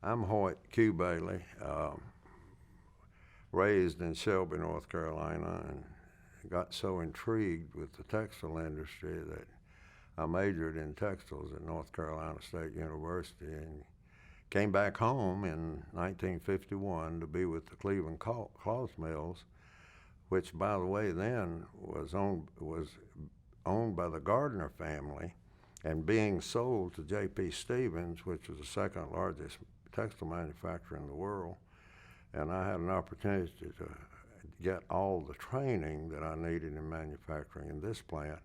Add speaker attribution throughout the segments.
Speaker 1: I'm Hoyt Bailey, raised in Shelby, North Carolina, and got so intrigued with the textile industry that I majored in textiles at North Carolina State University and came back home in 1951 to be with the Cleveland Cloth Mills, which, by the way, then was owned by the Gardner family and being sold to J.P. Stevens, which was the second largest textile manufacturer in the world. And I had an opportunity to get all the training that I needed in manufacturing in this plant,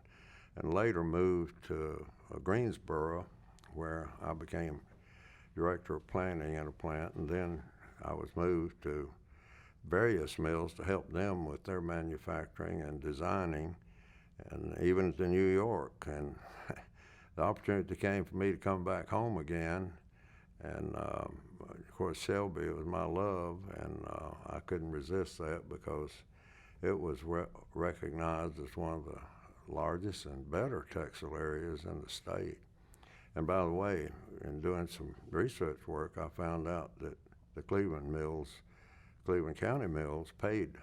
Speaker 1: and later moved to Greensboro, where I became director of planning in a plant, and then I was moved to various mills to help them with their manufacturing and designing, and even to New York. And the opportunity came for me to come back home again, and of course Shelby was my love, and I couldn't resist that because it was recognized as one of the largest and better textile areas in the state. And by the way, in doing some research work, I found out that the Cleveland County mills paid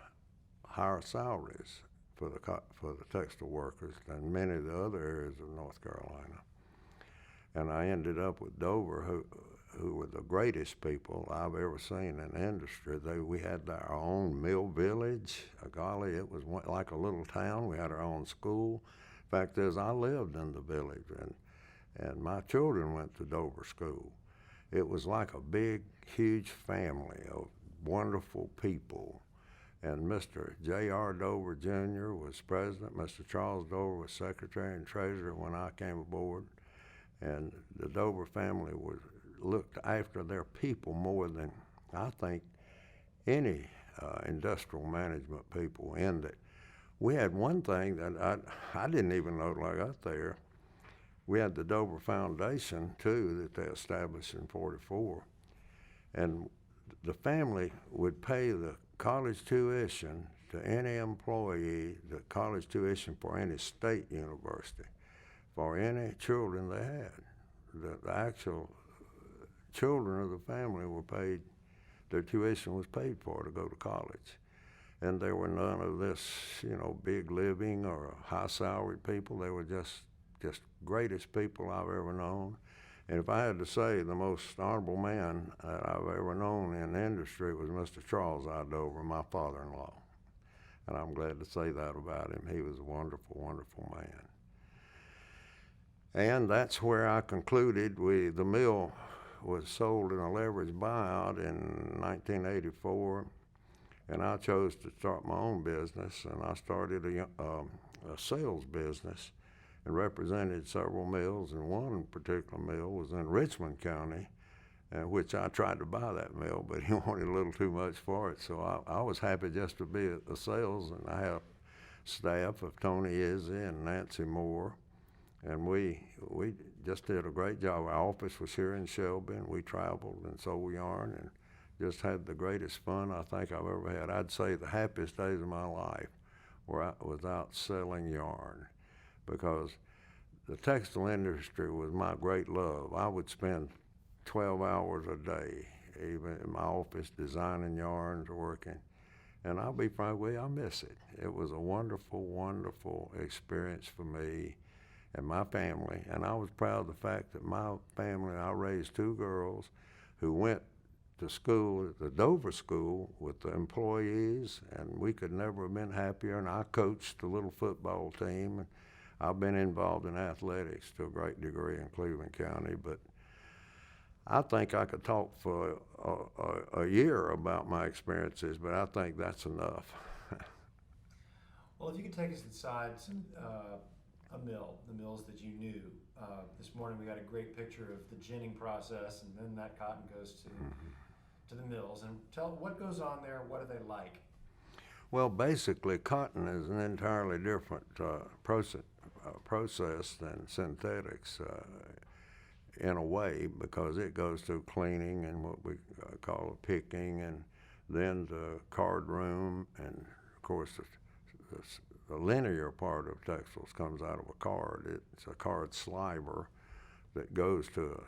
Speaker 1: higher salaries for the textile workers than many of the other areas of North Carolina. And I ended up with Dover, who were the greatest people I've ever seen in the industry. We had our own mill village. Golly, it was like a little town. We had our own school. Fact is, I lived in the village, and my children went to Dover School. It was like a big, huge family of wonderful people. And Mr. J.R. Dover Jr. was president. Mr. Charles Dover was secretary and treasurer when I came aboard. And the Dover family looked after their people more than, I think, any industrial management people in that. We had one thing that I didn't even know till I got there. We had the Dover Foundation, too, that they established in '44. And the family would pay the college tuition to any employee, the college tuition for any state university, for any children they had. The actual children of the family were paid, their tuition was paid for to go to college. And there were none of this, big living or high salaried people. They were just greatest people I've ever known. And if I had to say the most honorable man that I've ever known in the industry was Mr. Charles I. Dover, my father-in-law. And I'm glad to say that about him. He was a wonderful, wonderful man. And that's where I concluded. The mill was sold in a leveraged buyout in 1984, and I chose to start my own business, and I started a sales business and represented several mills, and one particular mill was in Richmond County, which I tried to buy that mill, but he wanted a little too much for it, so I was happy just to be a sales, and I have staff of Tony Izzy and Nancy Moore, and we just did a great job. Our office was here in Shelby, and we traveled and sold yarn and just had the greatest fun I think I've ever had. I'd say the happiest days of my life were out selling yarn, because the textile industry was my great love. I would spend 12 hours a day, even in my office, designing yarns or working. And I'll be frank with you, I miss it. It was a wonderful, wonderful experience for me and my family. And I was proud of the fact that my family, I raised two girls who went to school at the Dover School with the employees, and we could never have been happier. And I coached the little football team. And I've been involved in athletics to a great degree in Cleveland County, but I think I could talk for a year about my experiences, but I think that's enough.
Speaker 2: Well, if you could take us inside a mill, the mills that you knew. This morning we got a great picture of the ginning process, and then that cotton goes to the mills. And tell what goes on there, what are they like?
Speaker 1: Well, basically, cotton is an entirely different process than synthetics in a way, because it goes through cleaning and what we call picking, and then the card room, and of course the linear part of textiles comes out of a card. It's a card sliver that goes to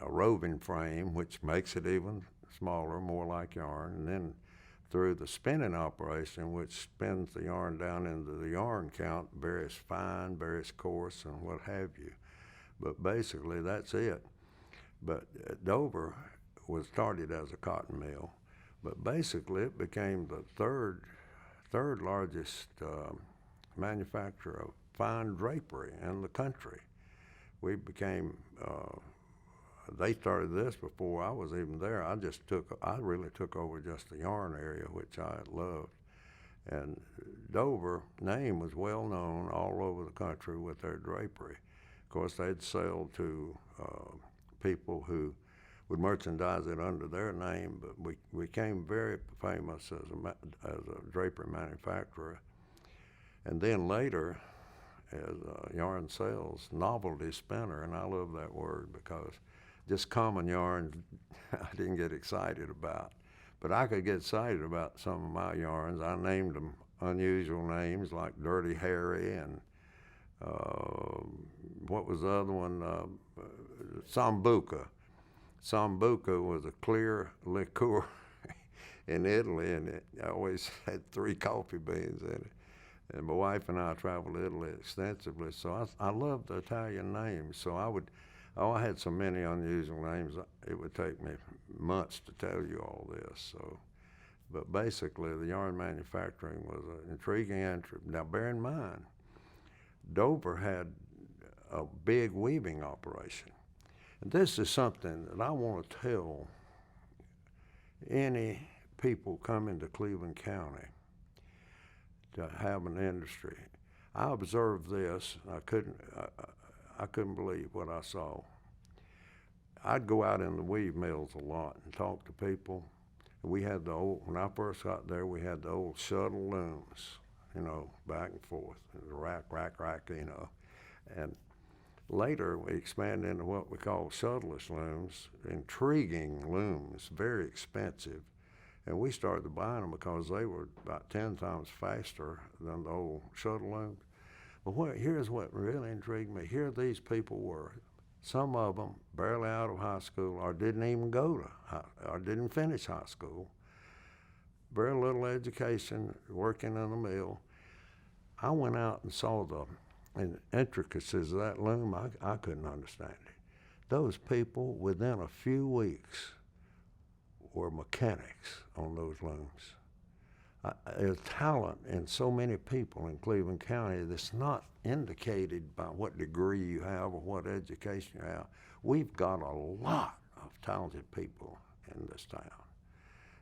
Speaker 1: a roving frame, which makes it even smaller, more like yarn, and then through the spinning operation, which spins the yarn down into the yarn count, various fine, various coarse, and what have you. But basically, that's it. But Dover was started as a cotton mill, but basically it became the third largest manufacturer of fine drapery in the country. We became, they started this before I was even there. I really took over just the yarn area, which I loved. And Dover name was well known all over the country with their drapery. Of course, they'd sell to people who would merchandise it under their name, but we became very famous as a drapery manufacturer. And then later, as yarn sales, novelty spinner, and I love that word because just common yarn I didn't get excited about. But I could get excited about some of my yarns. I named them unusual names like Dirty Harry and what was the other one? Sambuca. Sambuca was a clear liqueur in Italy, and it always had 3 coffee beans in it. And my wife and I traveled to Italy extensively, so I loved the Italian names. So I had so many unusual names, it would take me months to tell you all this. So, but basically, the yarn manufacturing was an intriguing entry. Now, bear in mind, Dover had a big weaving operation. And this is something that I want to tell any people coming to Cleveland County to have an industry. I observed this. I couldn't believe what I saw. I'd go out in the weave mills a lot and talk to people. We had when I first got there, we had the old shuttle looms, back and forth, rack, and later we expanded into what we call shuttleless looms, intriguing looms, very expensive. And we started buying them because they were about 10 times faster than the old shuttle looms. But here's what really intrigued me. Here these people were, some of them barely out of high school or didn't even or didn't finish high school. Very little education, working in the mill. I went out and saw the intricacies of that loom. I couldn't understand it. Those people, within a few weeks, were mechanics on those looms. There's talent in so many people in Cleveland County that's not indicated by what degree you have or what education you have. We've got a lot of talented people in this town.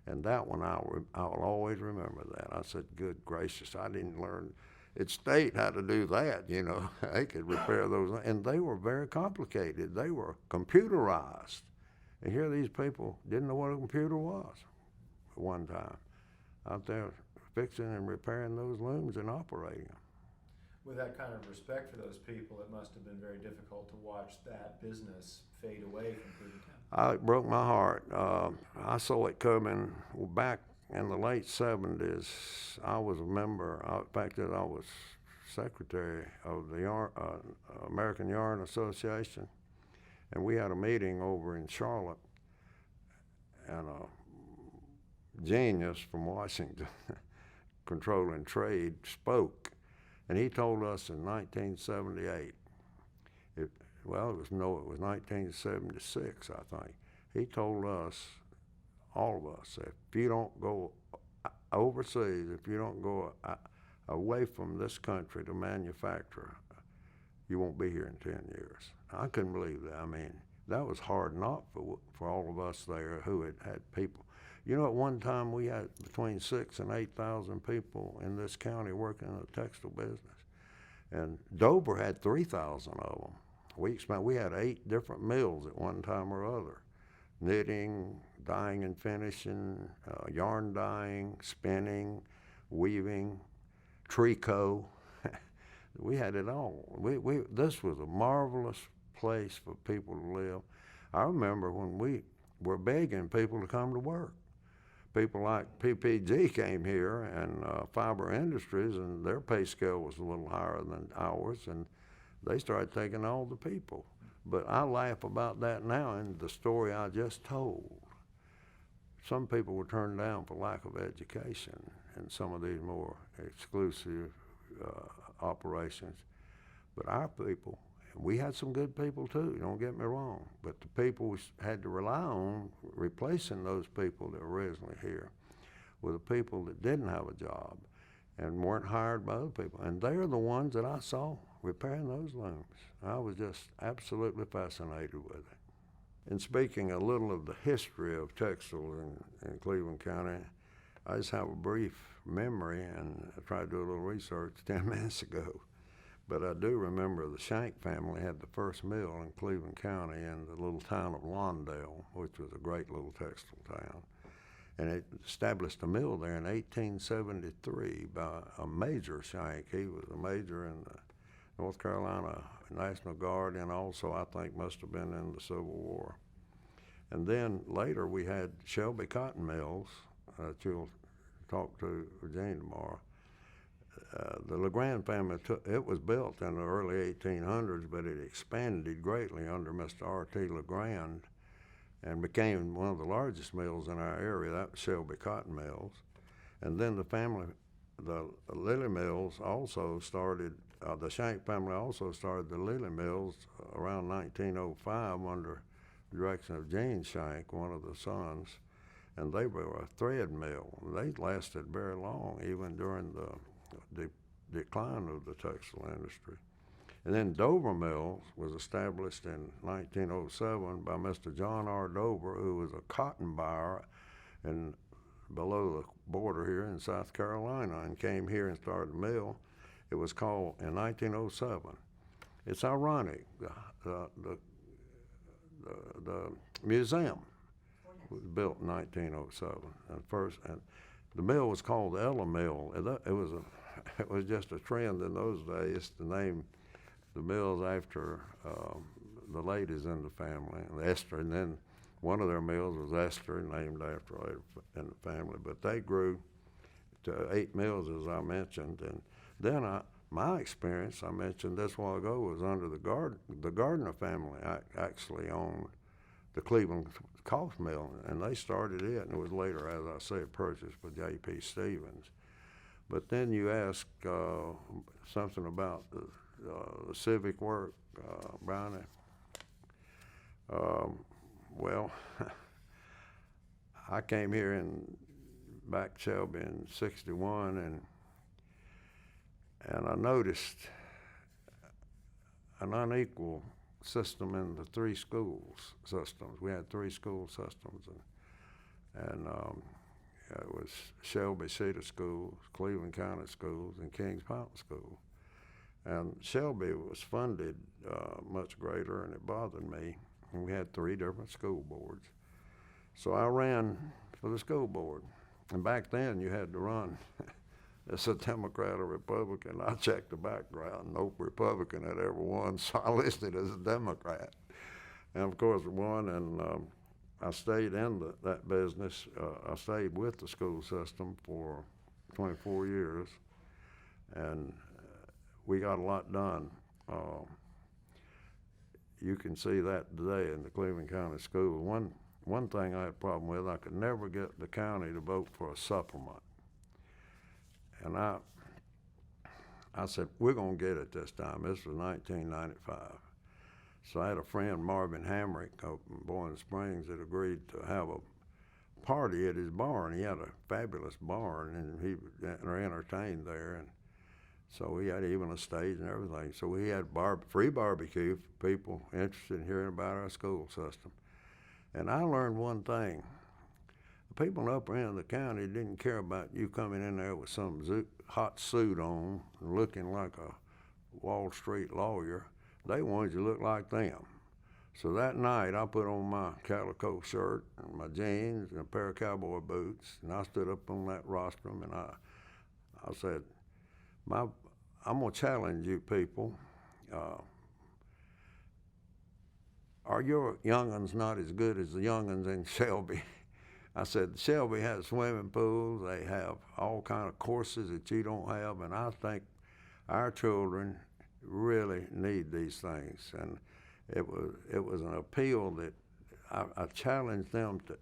Speaker 1: And that one, I will always remember that. I said, good gracious, I didn't learn at State how to do that, They could repair those, and they were very complicated. They were computerized. And here these people didn't know what a computer was at one time, out there fixing and repairing those looms and operating them.
Speaker 2: With that kind of respect for those people, it must have been very difficult to watch that business fade away from Cleveland County.
Speaker 1: It broke my heart. I saw it coming back in the late 70s. I was a member, in fact, I was secretary of the American Yarn Association. And we had a meeting over in Charlotte, and a genius from Washington, controlling trade, spoke. And he told us in 1978, it was 1976, I think. He told us, all of us, if you don't go overseas, if you don't go away from this country to manufacture, you won't be here in 10 years. I couldn't believe that. I mean, that was hard not for all of us there who had people. At one time we had between 6,000 and 8,000 people in this county working in the textile business. And Dover had 3,000 of them. We had 8 different mills at one time or other. Knitting, dyeing and finishing, yarn dyeing, spinning, weaving, tricot. We had it all. This was a marvelous place for people to live. I remember when we were begging people to come to work. People like PPG came here and Fiber Industries, and their pay scale was a little higher than ours, and they started taking all the people. But I laugh about that now in the story I just told. Some people were turned down for lack of education in some of these more exclusive operations. But our people, and we had some good people too, don't get me wrong, but the people we had to rely on replacing those people that were originally here were the people that didn't have a job and weren't hired by other people. And they're the ones that I saw repairing those looms. I was just absolutely fascinated with it. And speaking a little of the history of textiles in Cleveland County, I just have a brief memory, and I tried to do a little research 10 minutes ago. But I do remember the Shank family had the first mill in Cleveland County in the little town of Lawndale, which was a great little textile town. And it established a mill there in 1873 by a Major Shank. He was a major in the North Carolina National Guard, and also I think must have been in the Civil War. And then later we had Shelby Cotton Mills that you'll talk to Virginia tomorrow. The LeGrand family, it was built in the early 1800s, but it expanded greatly under Mr. R.T. LeGrand and became one of the largest mills in our area. That was Shelby Cotton Mills. And then the Lily Mills also started, the Shank family also started the Lily Mills around 1905 under the direction of Gene Shank, one of the sons. And they were a thread mill. They lasted very long, even during the decline of the textile industry. And then Dover Mills was established in 1907 by Mr. John R. Dover, who was a cotton buyer below the border here in South Carolina, and came here and started a mill. It was called in 1907. It's ironic. The museum was built in 1907, and the mill was called the Ella Mill. It was just a trend in those days to name the mills after the ladies in the family, Esther, and then one of their mills was Esther, named after her in the family. But they grew to 8 mills, as I mentioned, and then my experience, I mentioned this a while ago, was under the Gardner family. I actually owned the Cleveland Cough Mill, and they started it, and it was later, as I say, purchased by J.P. Stevens. But then you ask something about the civic work, Brownie. Well, I came here back to Shelby in '61, and I noticed an unequal system in the 3 schools systems. We had 3 school systems, and it was Shelby City Schools, Cleveland County Schools, and Kings Mountain School. And Shelby was funded much greater, and it bothered me. And we had 3 different school boards. So I ran for the school board. And back then you had to run as a Democrat or Republican. I checked the background. No Republican had ever won, so I listed as a Democrat. And of course I won, and I stayed in that business. I stayed with the school system for 24 years, and we got a lot done. You can see that today in the Cleveland County School. One thing I had a problem with, I could never get the county to vote for a supplement. And I said, we're going to get it this time. This was 1995. So I had a friend, Marvin Hamrick, up in Boyne Springs, that agreed to have a party at his barn. He had a fabulous barn, and he was entertained there. And so he had even a stage and everything. So we had free barbecue for people interested in hearing about our school system. And I learned one thing. The people in the upper end of the county didn't care about you coming in there with some hot suit on and looking like a Wall Street lawyer. They wanted you to look like them. So that night I put on my calico shirt and my jeans and a pair of cowboy boots, and I stood up on that rostrum, and I said, I'm going to challenge you people. Are your young'uns not as good as the young'uns in Shelby? I said, Shelby has swimming pools. They have all kind of courses that you don't have, and I think our children really need these things. And it was an appeal that I challenged them to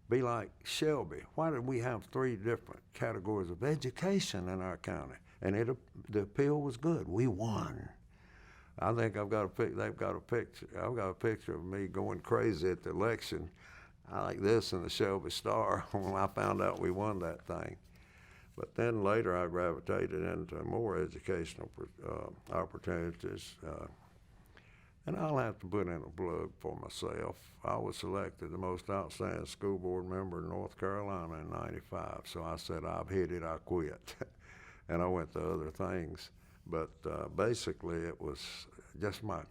Speaker 1: be like Shelby. Why did we have 3 different categories of education in our county? And the appeal was good. We won. I think they've got a picture. I've got a picture of me going crazy at the election. I like this in the Shelby Star when I found out we won that thing. But then later I gravitated into more educational opportunities. And I'll have to put in a plug for myself. I was selected the most outstanding school board member in North Carolina in '95. So I said, I've hit it, I quit. And I went to other things. But basically it was just my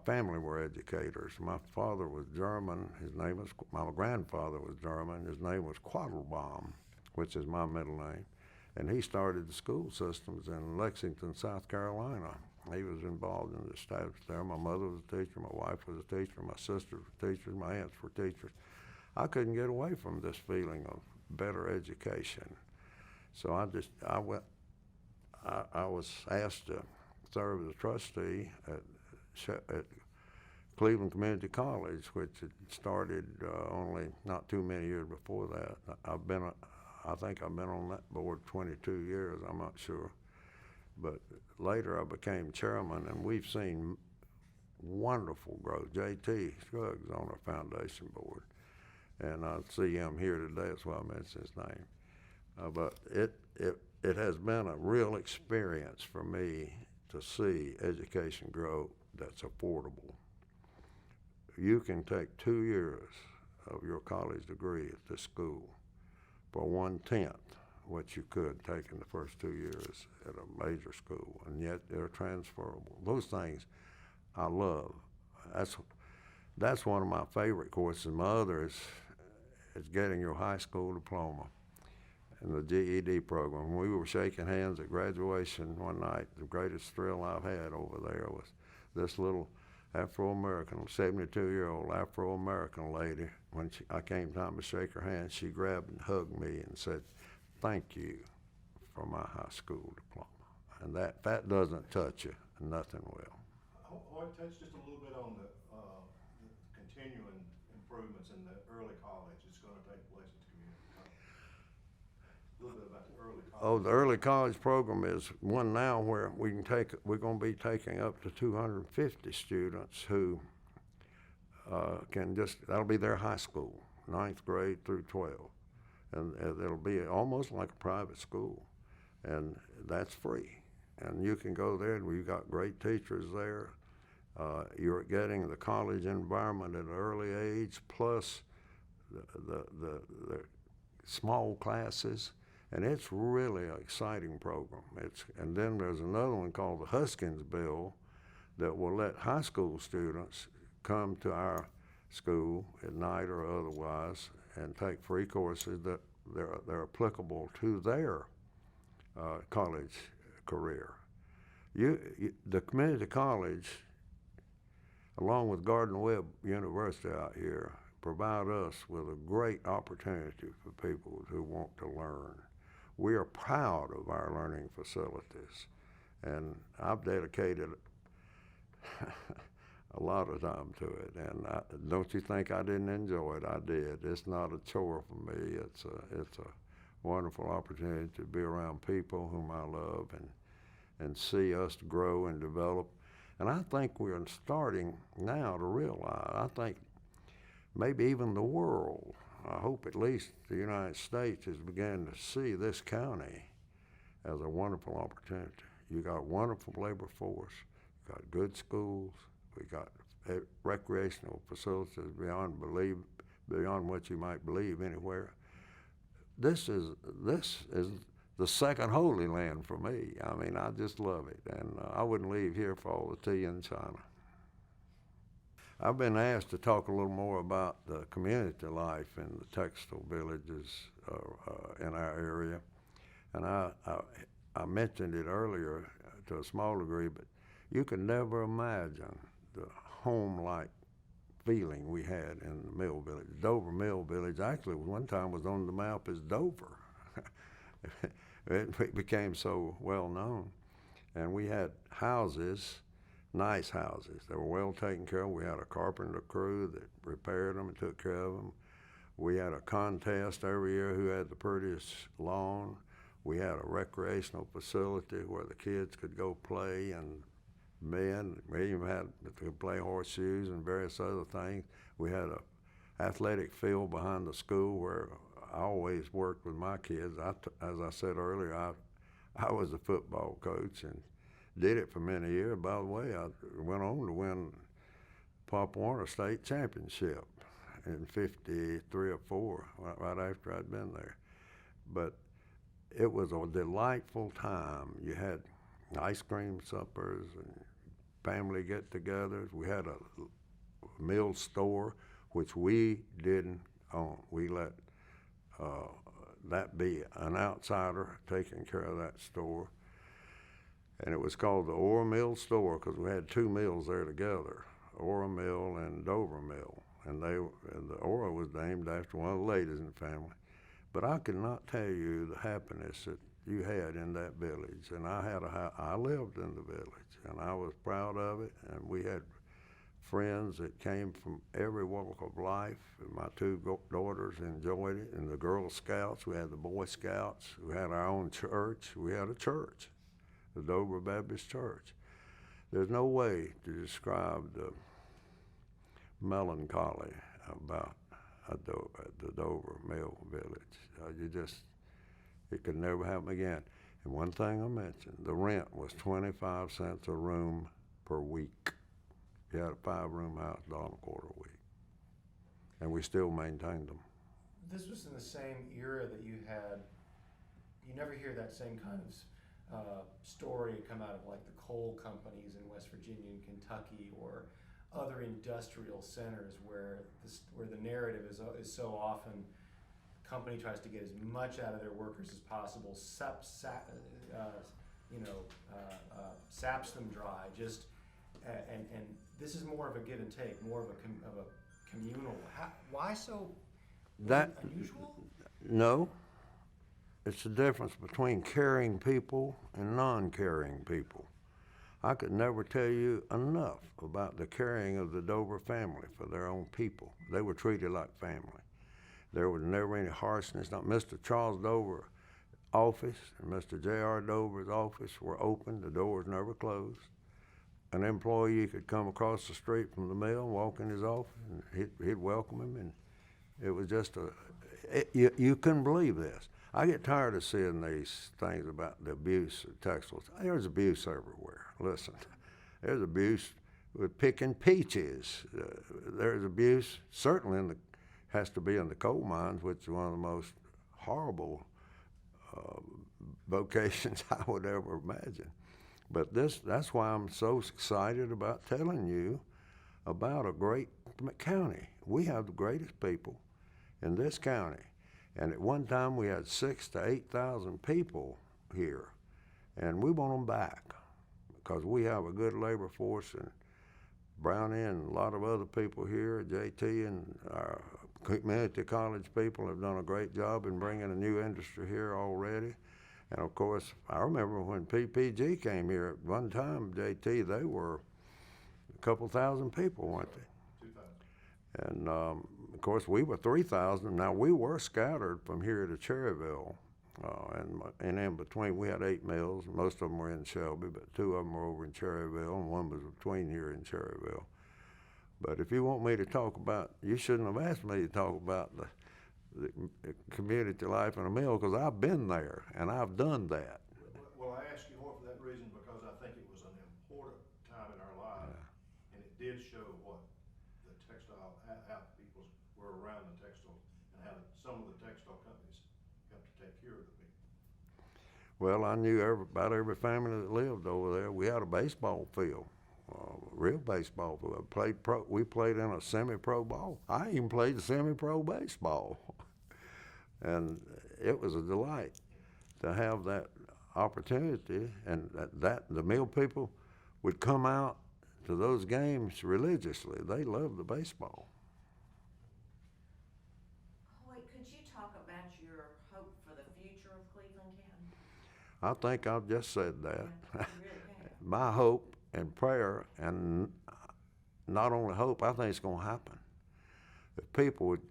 Speaker 1: family were educators. My father was German. My grandfather was German. His name was Quattlebaum, which is my middle name. And he started the school systems in Lexington, South Carolina. He was involved in the staff there. My mother was a teacher, my wife was a teacher, my sisters were teachers, my aunts were teachers. I couldn't get away from this feeling of better education. So I was asked to serve as a trustee at Cleveland Community College, which had started only not too many years before that. I think I've been on that board 22 years, I'm not sure. But later I became chairman, and we've seen wonderful growth. J.T. Scruggs on our foundation board, and I see him here today, that's why I mentioned his name. But it has been a real experience for me to see education grow that's affordable. You can take 2 years of your college degree at this school for 1/10 what you could take in the first 2 years at a major school, and yet they're transferable. Those things I love. That's one of my favorite courses. My other is getting your high school diploma and the GED program. When we were shaking hands at graduation one night, the greatest thrill I've had over there was this little Afro-American, 72-year-old Afro-American lady. When I came time to shake her hand, she grabbed and hugged me and said, "Thank you for my high school diploma." And that doesn't touch you, nothing will.
Speaker 3: Hoyt, touch just a little bit on the continuing improvements in the early college that's going to take place at the community college. A little bit about the early college.
Speaker 1: Oh, the early college program is one now where we're going to be taking up to 250 students who that'll be their high school, 9th grade through 12. And it'll be almost like a private school, and that's free. And you can go there, and we've got great teachers there. You're getting the college environment at an early age, plus the small classes, and it's really an exciting program. And then there's another one called the Huskins Bill that will let high school students come to our school at night or otherwise and take free courses that they're applicable to their college career. The community college, along with Gardner Webb University out here, provide us with a great opportunity for people who want to learn. We are proud of our learning facilities, and I've dedicated a lot of time to it. And don't you think I didn't enjoy it? I did. It's not a chore for me. It's a wonderful opportunity to be around people whom I love and see us grow and develop. And I think we're starting now to realize, I think maybe even the world, I hope at least the United States is beginning to see this county as a wonderful opportunity. You got a wonderful labor force, you got good schools, we got recreational facilities beyond what you might believe anywhere. This is the second Holy Land for me. I mean, I just love it, and I wouldn't leave here for all the tea in China. I've been asked to talk a little more about the community life in the textile villages in our area, and I mentioned it earlier to a small degree, but you can never imagine the home-like feeling we had in the mill village. Dover Mill Village actually one time was on the map as Dover. It became so well known. And we had houses nice houses. They were well taken care of. We had a carpenter crew that repaired them and took care of them. We had a contest every year who had the prettiest lawn. We had a recreational facility where the kids could go play, and men, we even had to play horseshoes and various other things. We had a athletic field behind the school where I always worked with my kids. As I said earlier, I was a football coach and did it for many years. By the way, I went on to win Pop Warner State Championship in 53 or 4, right after I'd been there. But it was a delightful time. You had ice cream suppers and family get-togethers. We had a mill store, which we didn't own. We let that be an outsider taking care of that store. And it was called the Ore Mill Store because we had 2 mills there together, Ore Mill and Dover Mill. And the Ore was named after one of the ladies in the family. But I could not tell you the happiness that you had in that village. And I lived in the village, and I was proud of it. And we had friends that came from every walk of life. And my 2 daughters enjoyed it. And the Girl Scouts, we had the Boy Scouts. We had our own church. We had a church, the Dover Baptist Church. There's no way to describe the melancholy about the Dover Mill Village. It could never happen again. And one thing I mentioned, the rent was 25 cents a room per week. You had a 5-room house, $1.25 a week. And we still maintained them.
Speaker 2: This was in the same era that you never hear that same kind of story come out of like the coal companies in West Virginia and Kentucky or other industrial centers where the narrative is so often company tries to get as much out of their workers as possible, saps them dry. And this is more of a give and take, more of a communal. Why so? Was it unusual?
Speaker 1: No. It's the difference between caring people and non-caring people. I could never tell you enough about the caring of the Dover family for their own people. They were treated like family. There was never any harshness. Not Mr. Charles Dover's office and Mr. J.R. Dover's office were open. The doors never closed. An employee could come across the street from the mill and walk in his office, and he'd welcome him. And it was just you couldn't believe this. I get tired of seeing these things about the abuse of textiles. There's abuse everywhere. Listen, there's abuse with picking peaches. There's abuse certainly has to be in the coal mines, which is one of the most horrible vocations I would ever imagine. But that's why I'm so excited about telling you about a great county. We have the greatest people in this county. And at one time we had 6,000 to 8,000 people here, and we want them back because we have a good labor force. And Brownie and a lot of other people here, JT and our community college people have done a great job in bringing a new industry here already. And of course, I remember when PPG came here at one time, JT, they were a couple thousand people, weren't they?
Speaker 3: 2,000.
Speaker 1: And of course, we were 3,000. Now, we were scattered from here to Cherryville. And in between, we had 8 mills. Most of them were in Shelby, but 2 of them were over in Cherryville, and 1 was between here and Cherryville. But if you want me to talk about, you shouldn't have asked me to talk about the community life in a mill, because I've been there, and I've done that.
Speaker 3: Well, I ask you more for that reason because I think it was an important time in our lives, and it did show what the textile, how people were around the textiles, and how some of the textile companies helped to take care of the people.
Speaker 1: Well, I knew about every family that lived over there. We had a baseball field, real baseball field. We played in a semi-pro ball. I even played semi-pro baseball. And it was a delight to have that opportunity, and that the mill people would come out to those games religiously. They loved the baseball.
Speaker 4: Hoyt, could you talk about your hope for the future of Cleveland County?
Speaker 1: I think I've just said that.
Speaker 4: Yeah, you really have.
Speaker 1: My hope and prayer, and not only hope, I think it's going to happen. If people would,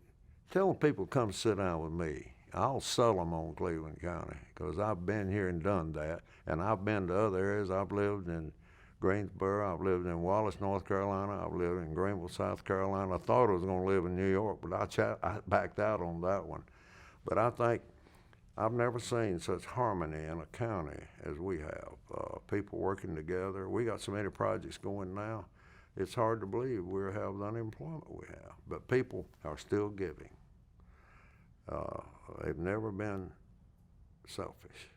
Speaker 1: tell people come sit down with me. I'll sell them on Cleveland County, because I've been here and done that, and I've been to other areas. I've lived in Greensboro, I've lived in Wallace, North Carolina, I've lived in Greenville, South Carolina. I thought I was going to live in New York, but I backed out on that one. But I think I've never seen such harmony in a county as we have. People working together. We got so many projects going now. It's hard to believe we have the unemployment we have, but people are still giving. They've never been selfish.